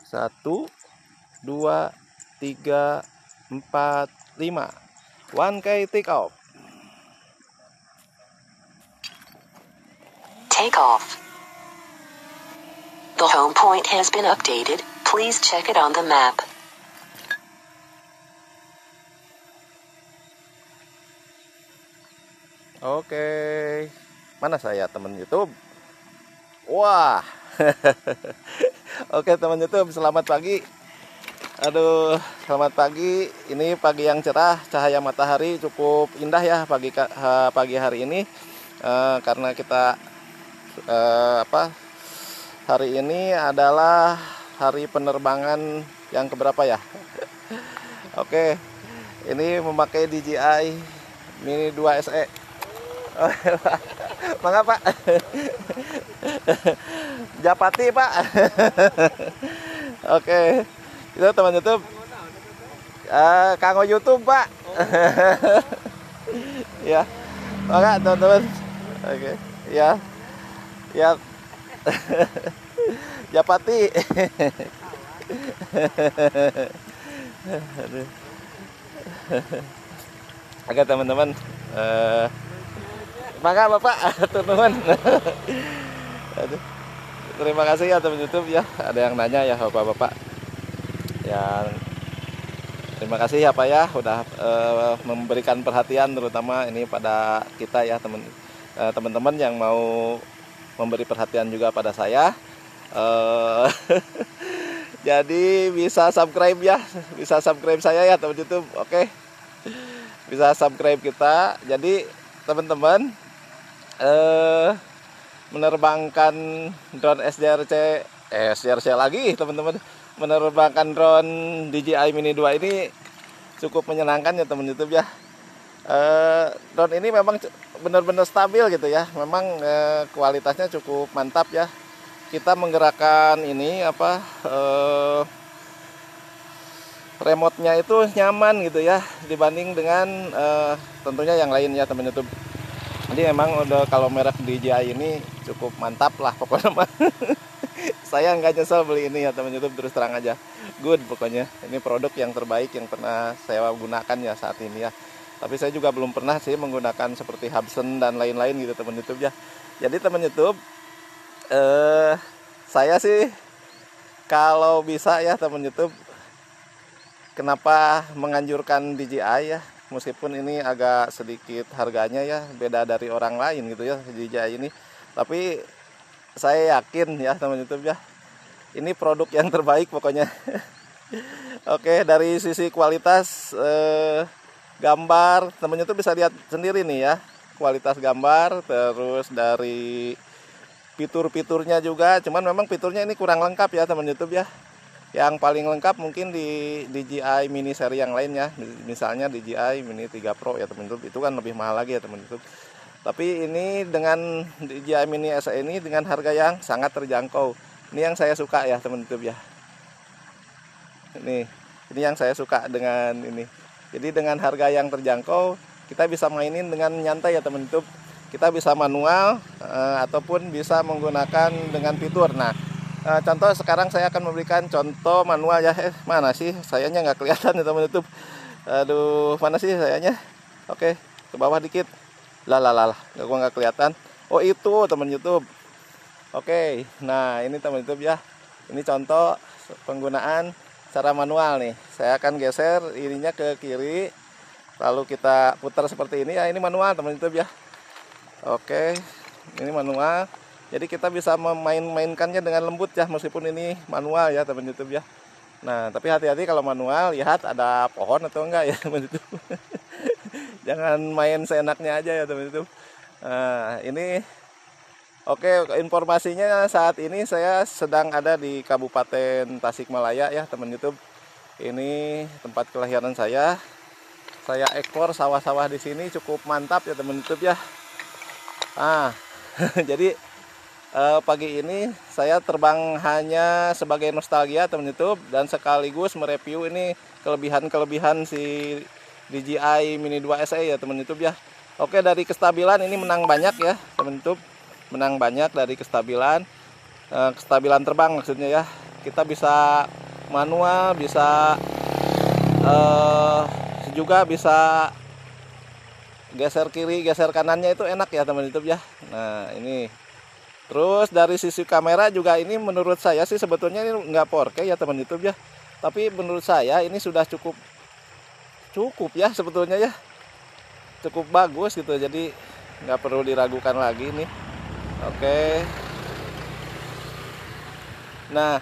1, 2, 3, 4, 5. 1K take off. Take off. The home point has been updated. Please check it on the map. Oke. Mana saya teman YouTube? Wah. Oke teman YouTube, selamat pagi. Aduh, selamat pagi. Ini pagi yang cerah, cahaya matahari cukup indah ya pagi hari ini. Karena kita hari ini adalah hari penerbangan yang keberapa ya? Oke, ini memakai DJI Mini 2 SE. Mangga Pak. Japati Pak. Oke, itu teman YouTube. Kanggo YouTube Pak. Ya, mangga teman-teman. Oke, ya, ya. Japati. Oke teman-teman. Mangga Bapak, teman-teman. Terima kasih ya teman YouTube ya. Ada yang nanya ya Bapak-bapak. Yang terima kasih ya Pak ya udah memberikan perhatian terutama ini pada kita ya teman-teman yang mau memberi perhatian juga pada saya. Jadi bisa subscribe ya, bisa subscribe saya ya teman YouTube. Oke. Bisa subscribe kita. Jadi teman-teman menerbangkan drone SJRC lagi teman-teman, menerbangkan drone DJI Mini 2 ini cukup menyenangkan ya teman YouTube ya. Drone ini memang benar-benar stabil gitu ya, memang kualitasnya cukup mantap ya. Kita menggerakkan ini remote-nya itu nyaman gitu ya dibanding dengan tentunya yang lain ya teman YouTube. Jadi memang udah kalau merek DJI ini cukup mantap lah pokoknya. Saya nggak nyesel beli ini ya teman YouTube, terus terang aja. Good pokoknya. Ini produk yang terbaik yang pernah saya gunakan ya saat ini ya. Tapi saya juga belum pernah sih menggunakan seperti Hubsan dan lain-lain gitu teman YouTube ya. Jadi teman YouTube, saya sih kalau bisa ya teman YouTube, kenapa menganjurkan DJI ya, meskipun ini agak sedikit harganya ya beda dari orang lain gitu ya DJI ini, tapi saya yakin ya teman YouTube ya, ini produk yang terbaik pokoknya. Oke, dari sisi kualitas gambar teman YouTube bisa lihat sendiri nih ya, kualitas gambar, terus dari fitur-fiturnya juga, cuman memang fiturnya ini kurang lengkap ya teman YouTube ya. Yang paling lengkap mungkin di DJI Mini seri yang lain ya, misalnya DJI Mini 3 Pro ya teman YouTube, itu kan lebih mahal lagi ya teman YouTube. Tapi ini dengan DJI Mini SE ini dengan harga yang sangat terjangkau. Ini yang saya suka ya teman YouTube ya. Ini yang saya suka dengan ini. Jadi dengan harga yang terjangkau, kita bisa mainin dengan nyantai ya teman YouTube. Kita bisa manual ataupun bisa menggunakan dengan fitur. Nah, contoh sekarang saya akan memberikan contoh manual ya. Mana sih sayanya nggak kelihatan ya teman YouTube. Aduh, mana sih sayanya? Oke, ke bawah dikit. Lah, nggak kelihatan. Oh itu teman YouTube. Oke, nah ini teman YouTube ya. Ini contoh penggunaan cara manual nih. Saya akan geser ininya ke kiri, lalu kita putar seperti ini ya. Ini manual teman YouTube ya. Oke, ini manual. Jadi kita bisa memainkannya dengan lembut ya, meskipun ini manual ya teman YouTube ya. Nah, tapi hati-hati kalau manual, lihat ada pohon atau enggak ya teman YouTube. Jangan main seenaknya aja ya teman YouTube. Nah, ini oke, informasinya saat ini saya sedang ada di Kabupaten Tasikmalaya ya teman YouTube. Ini tempat kelahiran saya. Saya ekspor sawah-sawah di sini cukup mantap ya teman YouTube ya. Jadi pagi ini saya terbang hanya sebagai nostalgia teman YouTube, dan sekaligus mereview ini kelebihan-kelebihan si DJI Mini 2 SE ya teman YouTube ya. Oke, dari kestabilan ini menang banyak ya teman YouTube, menang banyak dari kestabilan terbang maksudnya ya. kita bisa manual, bisa juga bisa geser kiri, geser kanannya, itu enak ya teman YouTube ya. Nah ini, terus dari sisi kamera juga ini menurut saya sih sebetulnya ini nggak 4K ya teman YouTube ya, tapi menurut saya ini sudah cukup ya sebetulnya ya, cukup bagus gitu, jadi nggak perlu diragukan lagi nih. Oke. Nah,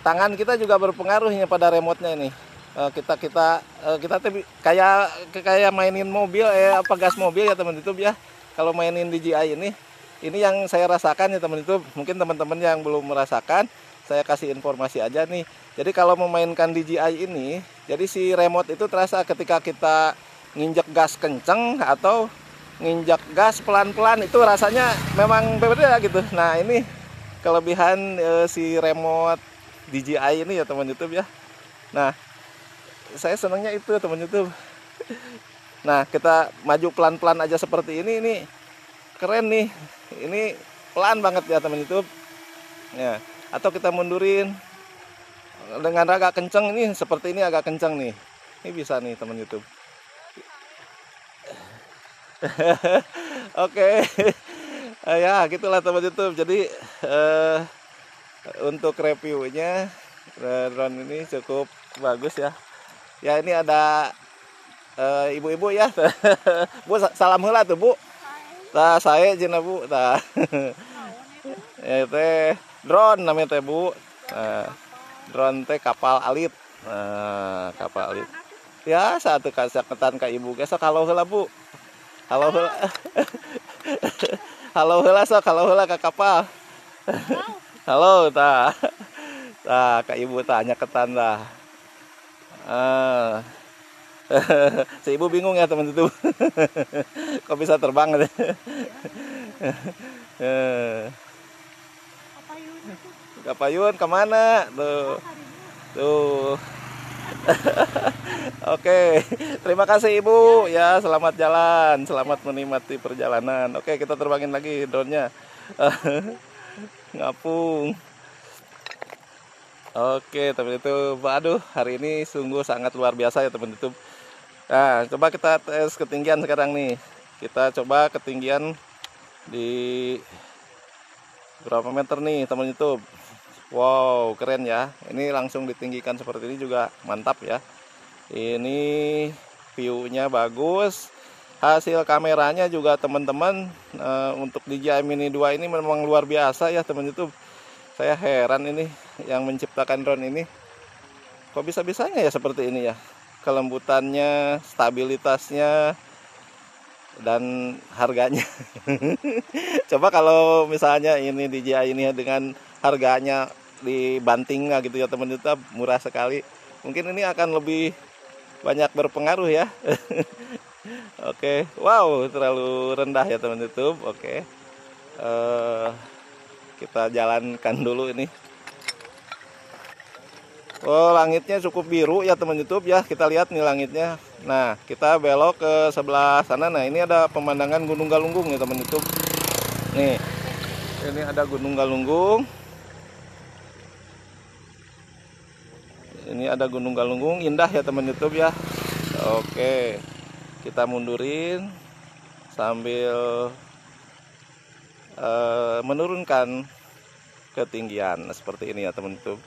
tangan kita juga berpengaruhnya pada remote-nya ini. Kita kayak mainin mobil, apa gas mobil ya teman YouTube ya. Kalau mainin DJI ini yang saya rasakan ya teman YouTube. Mungkin teman-teman yang belum merasakan, saya kasih informasi aja nih. Jadi kalau memainkan DJI ini, jadi si remote itu terasa ketika kita nginjek gas kenceng atau nginjak gas pelan-pelan, itu rasanya memang berbeda gitu. Nah ini kelebihan si remote DJI ini ya teman YouTube ya. Nah saya senangnya itu ya teman YouTube. Nah kita maju pelan-pelan aja seperti ini keren nih. Ini pelan banget ya teman YouTube ya. Atau kita mundurin dengan agak kenceng, ini seperti ini agak kenceng nih. Ini bisa nih teman YouTube. Oke. Ya gitulah teman YouTube. Jadi untuk reviewnya drone ini cukup bagus ya. Ya ini ada ibu-ibu ya. Bu salam heula tuh Bu. Tah saya jeung Bu tah. Ya teh drone namanya teh Bu. Drone teh kapal alit. Kapal alit. Ya satu kasaketan ka ibu geus kalau heula Bu. Halo heula. Halo heula sok, halo heula ka kapal. Halo tah. Tah ka ibu tanya ketan dah. Si ibu bingung ya teman itu. Kok bisa terbang deh. Kapayun kemana? Tuh. Oke, terima kasih Ibu ya, selamat jalan, selamat menikmati perjalanan. Oke, kita terbangin lagi drone-nya. Ngapung. Oke, teman itu, aduh, hari ini sungguh sangat luar biasa ya teman YouTube. Nah, coba kita tes ketinggian sekarang nih. Kita coba ketinggian di berapa meter nih teman YouTube. Wow, keren ya. Ini langsung ditinggikan seperti ini juga mantap ya. Ini view-nya bagus. Hasil kameranya juga teman-teman untuk DJI Mini 2 ini memang luar biasa ya teman YouTube. Saya heran ini yang menciptakan drone ini. Kok bisa-bisanya ya seperti ini ya. Kelembutannya, stabilitasnya, dan harganya. Coba kalau misalnya ini DJI ini dengan harganya dibanting gitu ya teman YouTube, murah sekali. Mungkin ini akan lebih banyak berpengaruh ya. Oke, wow, terlalu rendah ya teman YouTube. Oke, kita jalankan dulu ini. Oh, langitnya cukup biru ya teman YouTube ya. Kita lihat nih langitnya. Nah, kita belok ke sebelah sana. Nah, ini ada pemandangan Gunung Galunggung ya teman YouTube. Nih, ini ada Gunung Galunggung. Ini ada Gunung Galunggung, indah ya teman YouTube ya. Oke, kita mundurin sambil menurunkan ketinggian seperti ini ya teman YouTube.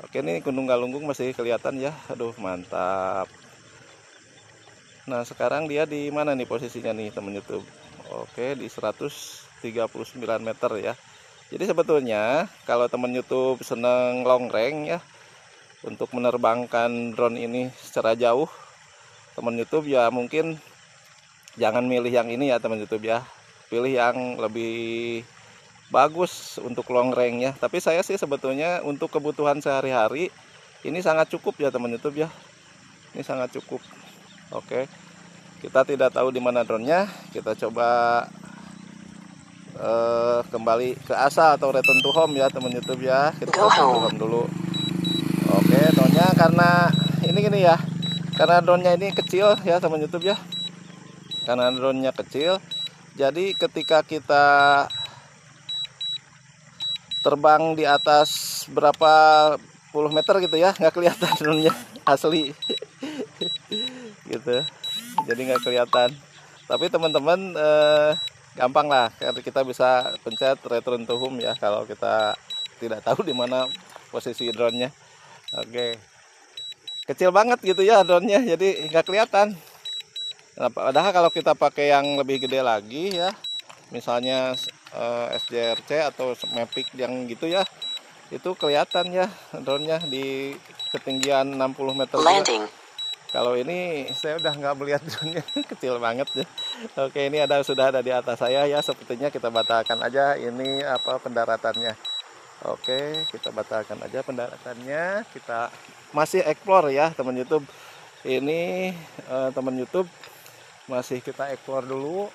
Oke, ini Gunung Galunggung masih kelihatan ya. Aduh, mantap. Nah, sekarang dia di mana nih posisinya nih teman YouTube? Oke, di 139 meter ya. Jadi sebetulnya kalau teman YouTube seneng long range ya, untuk menerbangkan drone ini secara jauh, teman YouTube ya mungkin jangan milih yang ini ya teman YouTube ya. Pilih yang lebih bagus untuk long range ya. Tapi saya sih sebetulnya untuk kebutuhan sehari-hari ini sangat cukup ya teman YouTube ya. Ini sangat cukup. Oke. Kita tidak tahu di mana drone-nya. Kita coba kembali ke asal atau return to home ya teman YouTube ya. Kita return to home dulu. Oke, drone-nya karena ini gini ya. Karena drone-nya ini kecil ya teman YouTube ya. Karena drone-nya kecil, jadi ketika kita terbang di atas berapa puluh meter gitu ya, nggak kelihatan drone-nya asli gitu, jadi nggak kelihatan. Tapi teman-teman gampang lah, karena kita bisa pencet return to home ya kalau kita tidak tahu di mana posisi drone-nya. Oke, kecil banget gitu ya drone-nya, jadi nggak kelihatan. Nah, padahal kalau kita pakai yang lebih gede lagi ya, misalnya SJRC atau Mavic yang gitu ya, itu kelihatan ya drone-nya di ketinggian 60 meter juga. Landing. Kalau ini saya udah nggak melihat drone-nya, kecil banget ya. Oke, ini sudah ada di atas saya ya, sepertinya kita batalkan aja ini pendaratannya. Oke, kita batalkan aja pendaratannya. Kita masih explore ya teman YouTube. Ini teman YouTube masih kita explore dulu.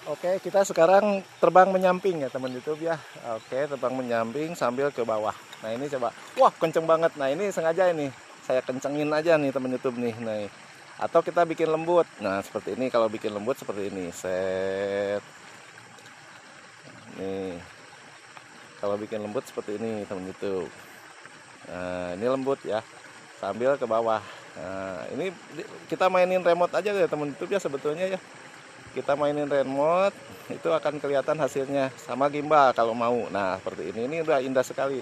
Oke, kita sekarang terbang menyamping ya teman YouTube ya. Oke, terbang menyamping sambil ke bawah. Nah ini coba, wah kenceng banget. Nah ini sengaja ini saya kencengin aja nih teman YouTube nih. Nah, atau kita bikin lembut. Nah seperti ini, kalau bikin lembut seperti ini. Set. Nih, kalau bikin lembut seperti ini teman YouTube. Nah ini lembut ya, sambil ke bawah. Nah ini kita mainin remote aja ya teman YouTube ya, sebetulnya ya. Kita mainin remote itu akan kelihatan hasilnya, sama gimbal kalau mau. Nah seperti ini udah indah sekali.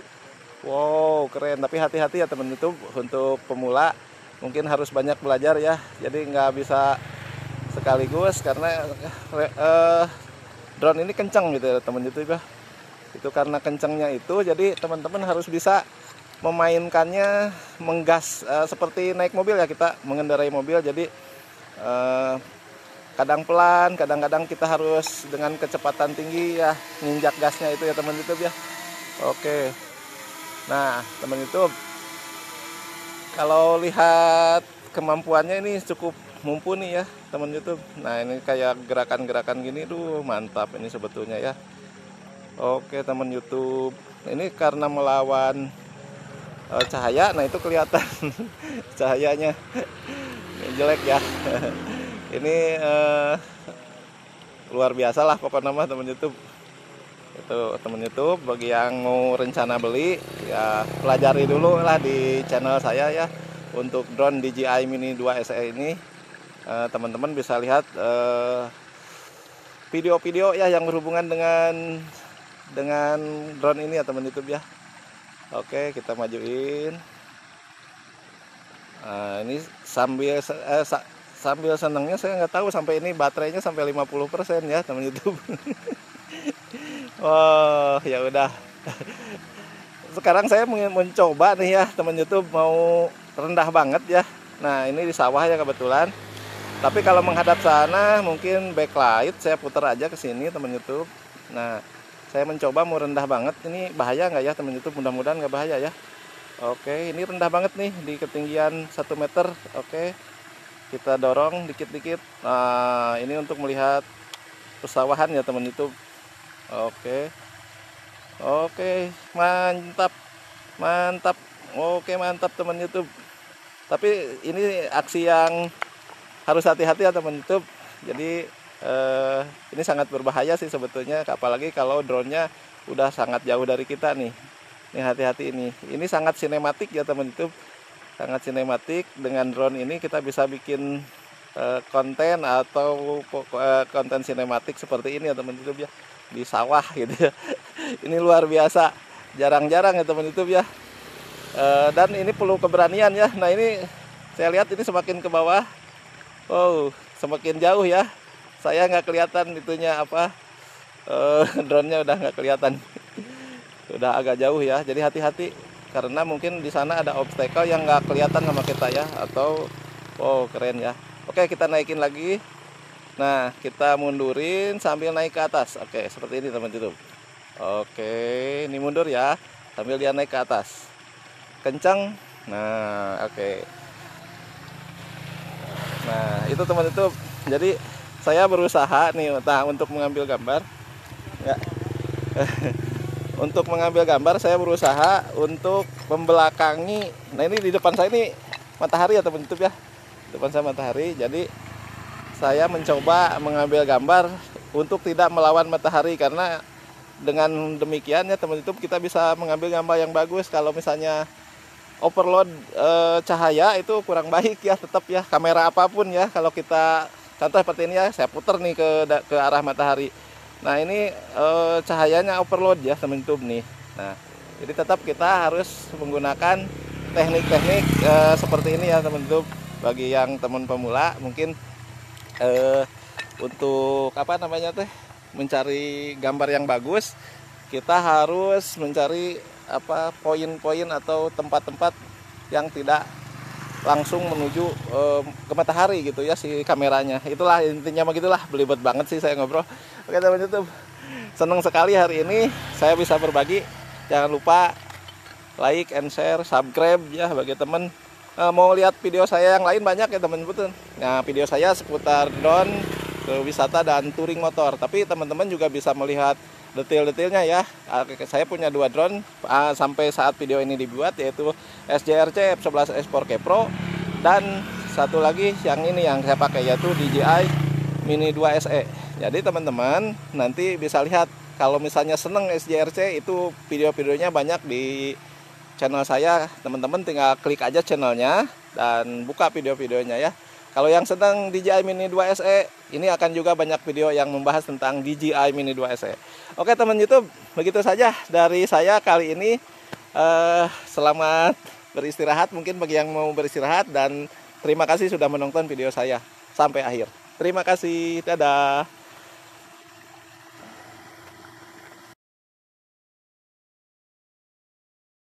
Wow keren, tapi hati-hati ya teman YouTube, untuk pemula mungkin harus banyak belajar ya, jadi nggak bisa sekaligus karena drone ini kencang gitu ya teman YouTube ya. Itu karena kencangnya itu, jadi teman-teman harus bisa memainkannya, menggas seperti naik mobil ya, kita mengendarai mobil. Jadi kadang pelan, kadang-kadang kita harus dengan kecepatan tinggi ya, nginjak gasnya itu ya teman YouTube ya. Oke, nah teman YouTube, kalau lihat kemampuannya ini cukup mumpuni ya teman YouTube. Nah ini kayak gerakan-gerakan gini tuh mantap ini sebetulnya ya. Oke teman YouTube, ini karena melawan cahaya, nah itu kelihatan cahayanya jelek ya. Ini luar biasa lah pokoknya nama teman YouTube. Itu teman YouTube, bagi yang mau rencana beli ya pelajari dulu lah di channel saya ya, untuk drone DJI Mini 2 SE ini. Teman-teman bisa lihat video-video ya yang berhubungan dengan drone ini ya teman YouTube ya. Oke, kita majuin. Nah, ini sambil senangnya saya nggak tahu sampai ini baterainya sampai 50% ya teman YouTube. Oh ya udah. Sekarang saya mencoba nih ya teman YouTube, mau rendah banget ya. Nah ini di sawah ya kebetulan. Tapi kalau menghadap sana mungkin backlight saya putar aja ke sini teman YouTube. Nah saya mencoba mau rendah banget. Ini bahaya nggak ya teman YouTube? Mudah-mudahan nggak bahaya ya. Oke, ini rendah banget nih di ketinggian 1 meter. Oke, kita dorong dikit-dikit. Nah ini untuk melihat pesawahan ya teman YouTube. Oke, oke, mantap, mantap. Oke, mantap teman YouTube. Tapi ini aksi yang harus hati-hati ya teman YouTube. Jadi ini sangat berbahaya sih sebetulnya, apalagi kalau drone-nya udah sangat jauh dari kita nih. Ini hati-hati ini. Ini sangat sinematik ya teman YouTube. Sangat sinematik. Dengan drone ini kita bisa bikin konten atau konten sinematik seperti ini ya teman YouTube ya, di sawah gitu ya. Ini luar biasa, jarang-jarang ya teman YouTube ya. Dan ini perlu keberanian ya. Nah ini saya lihat ini semakin ke bawah, oh semakin jauh ya. Saya nggak kelihatan itunya apa, drone-nya udah nggak kelihatan, udah agak jauh ya. Jadi hati-hati karena mungkin di sana ada obstacle yang nggak kelihatan sama kita ya. Atau oh keren ya. Oke, kita naikin lagi. Nah kita mundurin sambil naik ke atas. Oke, seperti ini teman YouTube. Oke, ini mundur ya sambil dia naik ke atas, kencang. Nah oke. Nah itu teman YouTube. Jadi saya berusaha nih untuk mengambil gambar ya. Untuk mengambil gambar saya berusaha untuk membelakangi. Nah ini di depan saya ini matahari ya teman YouTube ya, depan saya matahari. Jadi saya mencoba mengambil gambar untuk tidak melawan matahari, karena dengan demikian ya teman YouTube, kita bisa mengambil gambar yang bagus. Kalau misalnya overload cahaya itu kurang baik ya, tetap ya kamera apapun ya, kalau kita contoh seperti ini ya, saya putar nih ke arah matahari. Nah ini cahayanya overload ya teman YouTube nih. Nah jadi tetap kita harus menggunakan teknik-teknik seperti ini ya teman YouTube. Bagi yang teman pemula mungkin untuk apa namanya teh, mencari gambar yang bagus, kita harus mencari poin-poin atau tempat-tempat yang tidak langsung menuju ke matahari gitu ya si kameranya. Itulah intinya, begitulah, belibet banget sih saya ngobrol. Oke teman YouTube, senang sekali hari ini saya bisa berbagi. Jangan lupa like and share, subscribe ya bagi teman. Mau lihat video saya yang lain banyak ya teman-teman. Nah video saya seputar drone, wisata dan touring motor. Tapi teman-teman juga bisa melihat detail-detailnya ya. Saya punya 2 drone sampai saat video ini dibuat, yaitu SJRC F11S 4K Pro dan satu lagi yang ini yang saya pakai, yaitu DJI Mini 2 SE. Jadi teman-teman nanti bisa lihat, kalau misalnya seneng SJRC itu video-videonya banyak di channel saya. Teman-teman tinggal klik aja channelnya dan buka video-videonya ya. Kalau yang sedang DJI Mini 2 SE, ini akan juga banyak video yang membahas tentang DJI Mini 2 SE. Oke teman YouTube, begitu saja dari saya kali ini. Selamat beristirahat mungkin bagi yang mau beristirahat, dan terima kasih sudah menonton video saya sampai akhir. Terima kasih, dadah.